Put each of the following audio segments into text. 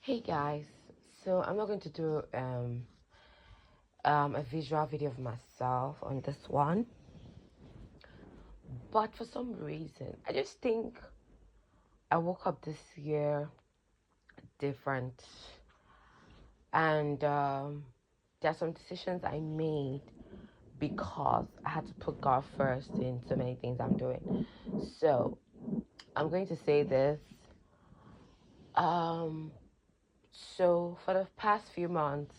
Hey guys, so I'm not going to do a visual video of myself on this one, but for some reason, I just think I woke up this year different, and there are some decisions I made because I had to put God first in so many things I'm doing. So I'm going to say this. Um, so for the past few months,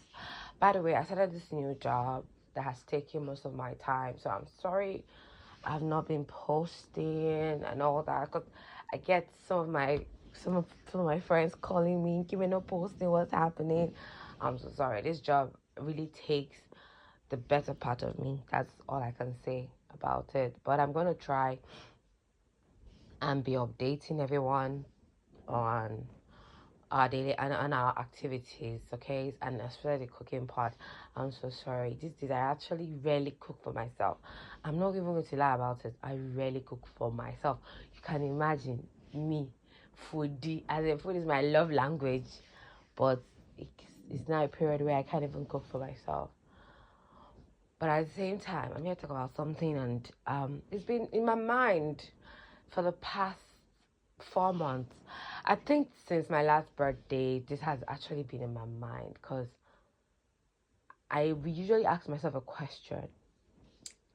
by the way, I started this new job that has taken most of my time. So I'm sorry I've not been posting and all that. Cause I get some of my friends calling me, "Give me no posting. What's happening?" I'm so sorry. This job really takes the better part of me. That's all I can say about it. But I'm gonna try and be updating everyone on our daily and our activities, okay, and especially the cooking part. I'm so sorry. This did I actually rarely cook for myself. I'm not even going to lie about it. I rarely cook for myself. You can imagine me, foodie, as in food is my love language, but it's now a period where I can't even cook for myself. But at the same time, I'm here to talk about something, and it's been in my mind for the past 4 months. I think since my last birthday, this has actually been in my mind because I usually ask myself a question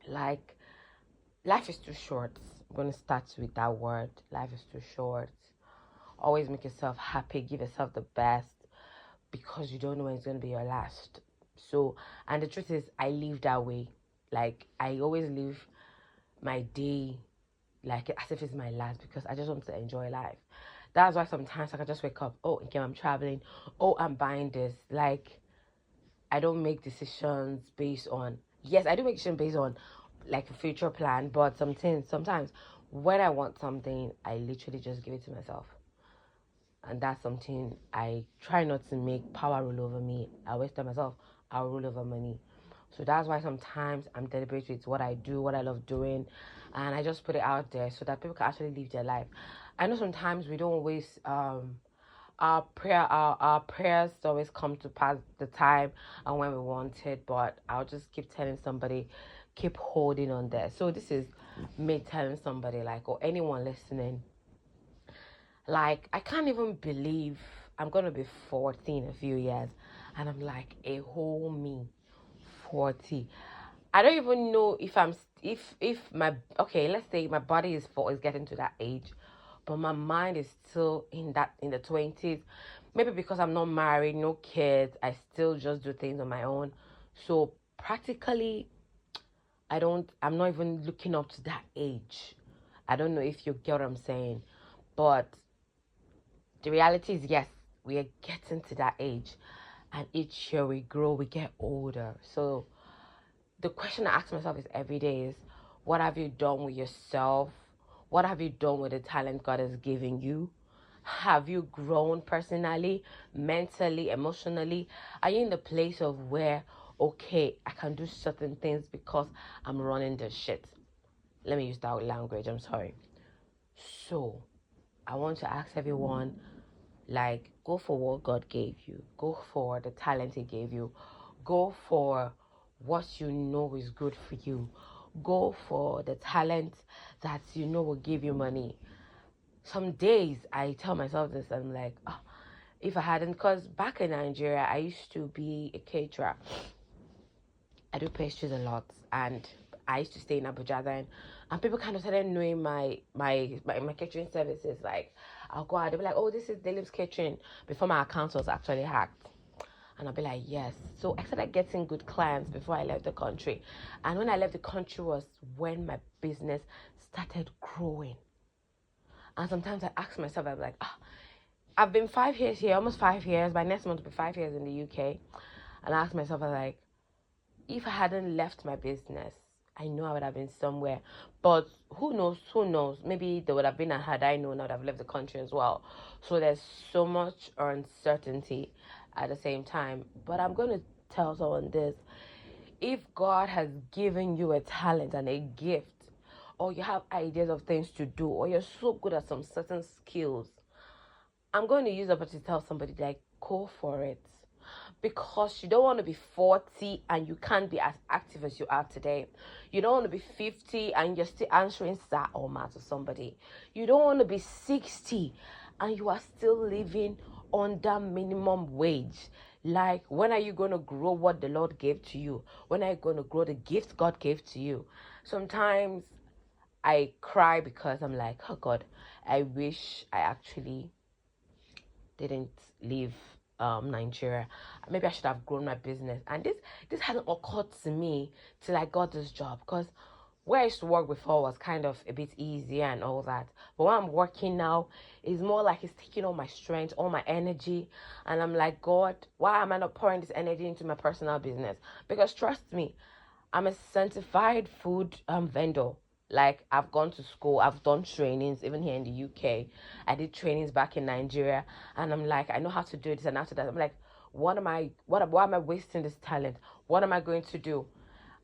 like, life is too short. I'm going to start with that word. Life is too short. Always make yourself happy, give yourself the best because you don't know when it's going to be your last. So, and the truth is, I live that way. Like, I always live my day like as if it's my last because I just want to enjoy life. That's why sometimes I can just wake up, oh, okay, I'm traveling, oh, I'm buying this. Like, I don't make decisions based on, yes, I do make decisions based on like a future plan, but sometimes when I want something, I literally just give it to myself. And that's something I try not to make power rule over me. I always tell myself, I'll rule over money. So that's why sometimes I'm deliberate with what I do, what I love doing, and I just put it out there so that people can actually live their life. I know sometimes we don't always our prayers always come to pass the time and when we want it, but I'll just keep telling somebody, keep holding on there. So this is me telling somebody like, or anyone listening, like, I can't even believe I'm gonna be 40 in a few years, and I'm like a whole me, 40. I don't even know if I'm if my okay. Let's say my body is getting to that age, but my mind is still in the 20s. Maybe because I'm not married, no kids, I still just do things on my own. So practically, I'm not even looking up to that age. I don't know if you get what I'm saying, but the reality is, yes, we are getting to that age, and each year we grow, we get older. So the question I ask myself is every day is, what have you done with yourself? What have you done with the talent God has given you? Have you grown personally, mentally, emotionally? Are you in the place of where, okay, I can do certain things because I'm running the shit? Let me use that language, I'm sorry. So I want to ask everyone, like, go for what God gave you. Go for the talent He gave you. Go for what you know is good for you. Go for the talent that you know will give you money. Some days I tell myself this, I'm like, oh, if I hadn't, because back in Nigeria, I used to be a caterer. I do pastries a lot, and I used to stay in Abuja then, and people kind of started knowing my catering services. Like, I'll go out, they'll be like, "Oh, this is Dilip's catering," before my account was actually hacked, and I'll be like, "Yes." So I started getting good clients before I left the country, and when I left the country was when my business started growing. And sometimes I ask myself, I'm like, I've been 5 years here, almost 5 years. By next month, will be 5 years in the UK, and I ask myself, I'm like, if I hadn't left my business, I know I would have been somewhere. But who knows? Who knows? Maybe there would have been, and had I known, I would have left the country as well. So there's so much uncertainty at the same time. But I'm going to tell someone this. If God has given you a talent and a gift, or you have ideas of things to do, or you're so good at some certain skills, I'm going to use the opportunity to tell somebody, like, go for it. Because you don't want to be 40 and you can't be as active as you are today. You don't want to be 50 and you're still answering sir or ma to somebody. You don't want to be 60 and you are still living under minimum wage. Like, when are you going to grow what the Lord gave to you? When are you going to grow the gift God gave to you? Sometimes I cry because I'm like, oh God, I wish I actually didn't leave Nigeria. Maybe I should have grown my business. And this hadn't occurred to me till I got this job, because where I used to work before was kind of a bit easier and all that. But where I'm working now is more like it's taking all my strength, all my energy. And I'm like, God, why am I not pouring this energy into my personal business? Because trust me, I'm a certified food vendor. Like, I've gone to school, I've done trainings, even here in the UK. I did trainings back in Nigeria, and I'm like, I know how to do this and after that. I'm like, why am I wasting this talent? What am I going to do?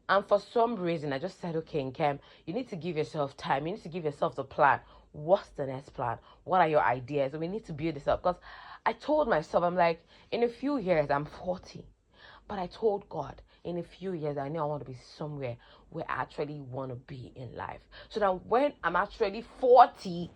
And for some reason, I just said, okay, Nkem, you need to give yourself time. You need to give yourself the plan. What's the next plan? What are your ideas? We need to build this up. Because I told myself, I'm like, in a few years, I'm 40. But I told God, in a few years, I know I want to be somewhere where I actually want to be in life. So that when I'm actually 40,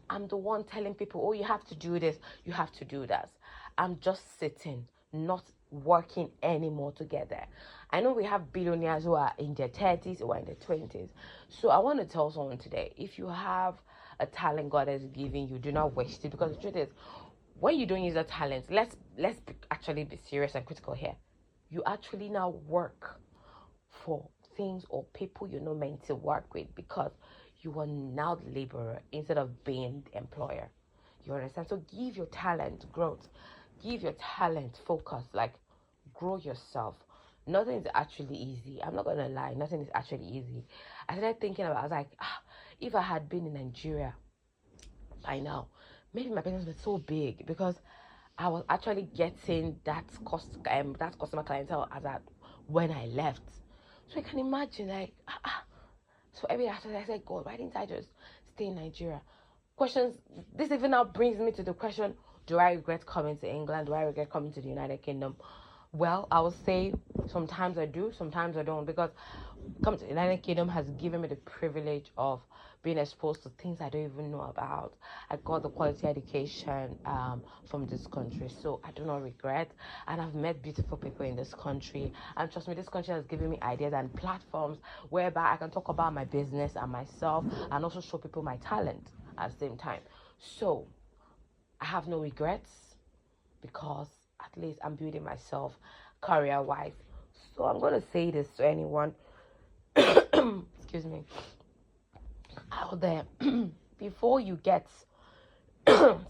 I'm the one telling people, oh, you have to do this, you have to do that. I'm just sitting, not working anymore together. I know we have billionaires who are in their 30s or in their 20s. So I want to tell someone today, if you have a talent God has given you, do not waste it. Because the truth is, when you don't use that talent, actually be serious and critical here. You actually now work for things or people you're not meant to work with, because you are now the laborer instead of being the employer. You understand? So give your talent growth, give your talent focus, like, grow yourself. Nothing is actually easy. I'm not gonna lie, nothing is actually easy. I started thinking about, I was like, if I had been in Nigeria by now, maybe my business was so big, because I was actually getting that customer clientele as at when I left. So you can imagine, like, so every after I said, God, why didn't I just stay in Nigeria? Questions. This even now brings me to the question: do I regret coming to England? Do I regret coming to the United Kingdom? Well, I would say sometimes I do, sometimes I don't, because come to the United Kingdom has given me the privilege of being exposed to things I don't even know about. I got the quality education from this country, so I do not regret. And I've met beautiful people in this country. And trust me, this country has given me ideas and platforms whereby I can talk about my business and myself, and also show people my talent at the same time. So I have no regrets, because at least I'm building myself career-wise. So I'm going to say this to anyone, excuse me, out there, before you get,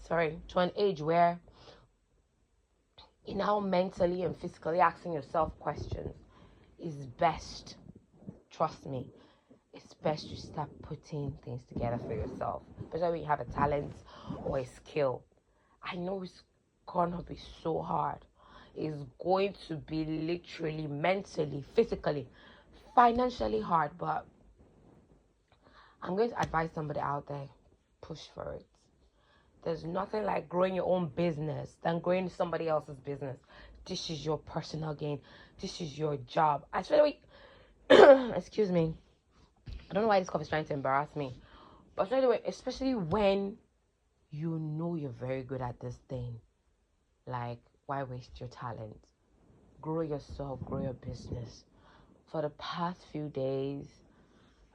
sorry, to an age where you're now mentally and physically asking yourself questions, it's best, trust me, it's best you start putting things together for yourself, especially when you have a talent or a skill. I know it's gonna be so hard. It's going to be literally, mentally, physically, financially hard, but I'm going to advise somebody out there, push for it. There's nothing like growing your own business than growing somebody else's business. This is your personal gain. This is your job. Actually, excuse me. I don't know why this cough is trying to embarrass me. But anyway, especially when you know you're very good at this thing. Like, why waste your talent? Grow yourself, grow your business. For the past few days,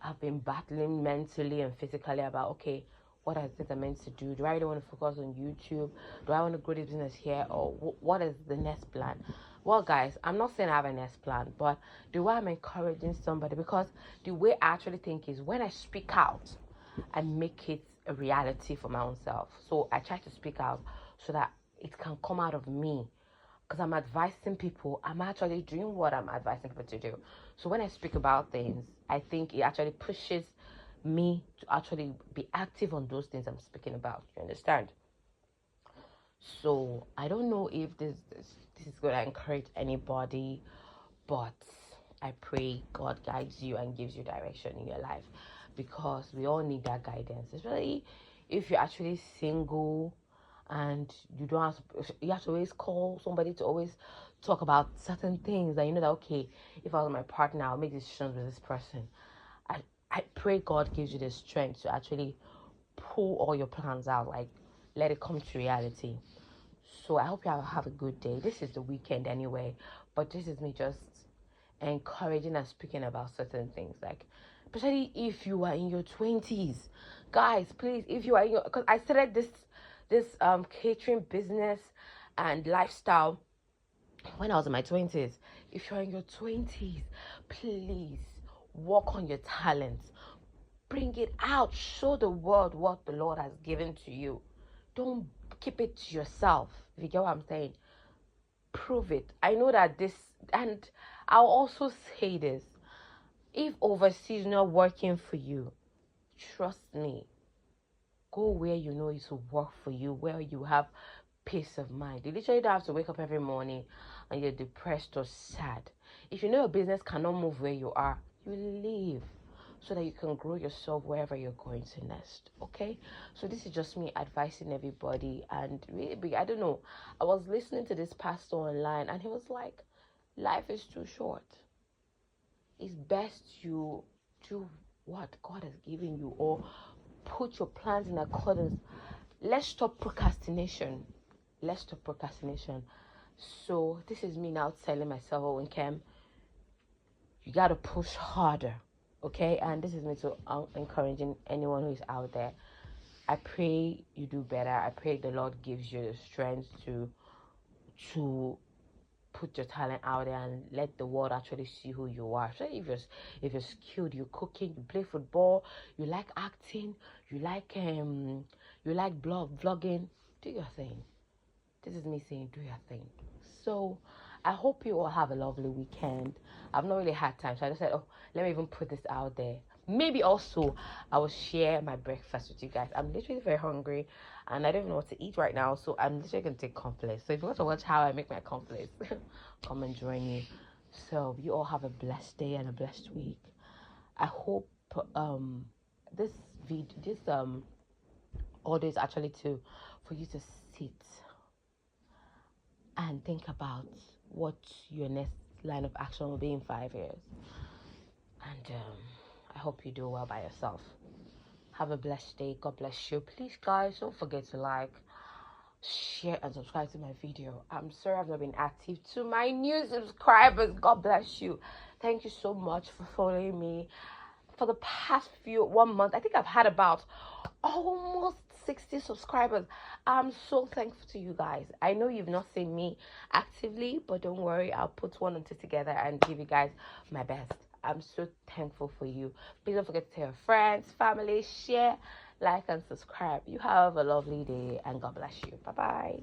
I've been battling mentally and physically about, okay, what are the things I'm meant to do? Do I really want to focus on YouTube? Do I want to grow this business here? Or what is the next plan? Well, guys, I'm not saying I have a next plan, but the way I'm encouraging somebody, because the way I actually think is when I speak out, I make it a reality for my own self. So I try to speak out so that it can come out of me, because I'm advising people. I'm actually doing what I'm advising people to do. So when I speak about things, I think it actually pushes me to actually be active on those things I'm speaking about. You understand? So I don't know if this is going to encourage anybody, but I pray God guides you and gives you direction in your life, because we all need that guidance, especially if you're actually single and you have to always call somebody to always talk about certain things that you know that, okay, if I was my partner, I'll make decisions with this person. I I pray God gives you the strength to actually pull all your plans out, like let it come to reality. So I hope you have a good day. This is the weekend anyway, but this is me just encouraging and speaking about certain things, like especially if you are in your 20s, guys. Please, if you are in your, because I started this catering business and lifestyle when I was in my 20s. If you're in your 20s, please work on your talents, bring it out, show the world what the Lord has given to you. Don't keep it to yourself. If you get what I'm saying, prove it. I know that this, and I'll also say this: if overseas is not working for you, trust me, go where you know it will work for you, where you have peace of mind. You literally don't have to wake up every morning and you're depressed or sad. If you know your business cannot move where you are, you leave so that you can grow yourself wherever you're going to next. Okay? So this is just me advising everybody. And really, I don't know, I was listening to this pastor online and he was like, life is too short. It's best you do what God has given you, or put your plans in accordance. Let's stop procrastination. Let's stop procrastination. So this is me now telling myself, oh, Nkem, you got to push harder. Okay? And this is me to encouraging anyone who is out there. I pray you do better. I pray the Lord gives you the strength to put your talent out there and let the world actually see who you are. So if you're skilled, you're cooking, you play football, you like acting, you like vlogging, do your thing. This is me saying do your thing. So I hope you all have a lovely weekend. I've not really had time, so I just said, oh, let me even put this out there. Maybe also I will share my breakfast with you guys. I'm literally very hungry and I don't even know what to eat right now, so I'm literally gonna take cornflakes. So if you want to watch how I make my cornflakes, come and join me. So you all have a blessed day and a blessed week. I hope this audio is actually to for you to sit and think about what your next line of action will be in 5 years. And I hope you do well by yourself. Have a blessed day. God bless you. Please, guys, don't forget to like, share, and subscribe to my video. I'm sorry I've not been active. To my new subscribers, God bless you. Thank you so much for following me. For the past 1 month, I think I've had about almost 60 subscribers. I'm so thankful to you guys. I know you've not seen me actively, but don't worry, I'll put one or two together and give you guys my best. I'm so thankful for you. Please don't forget to tell your friends, family, share, like, and subscribe. You have a lovely day, and God bless you. Bye bye.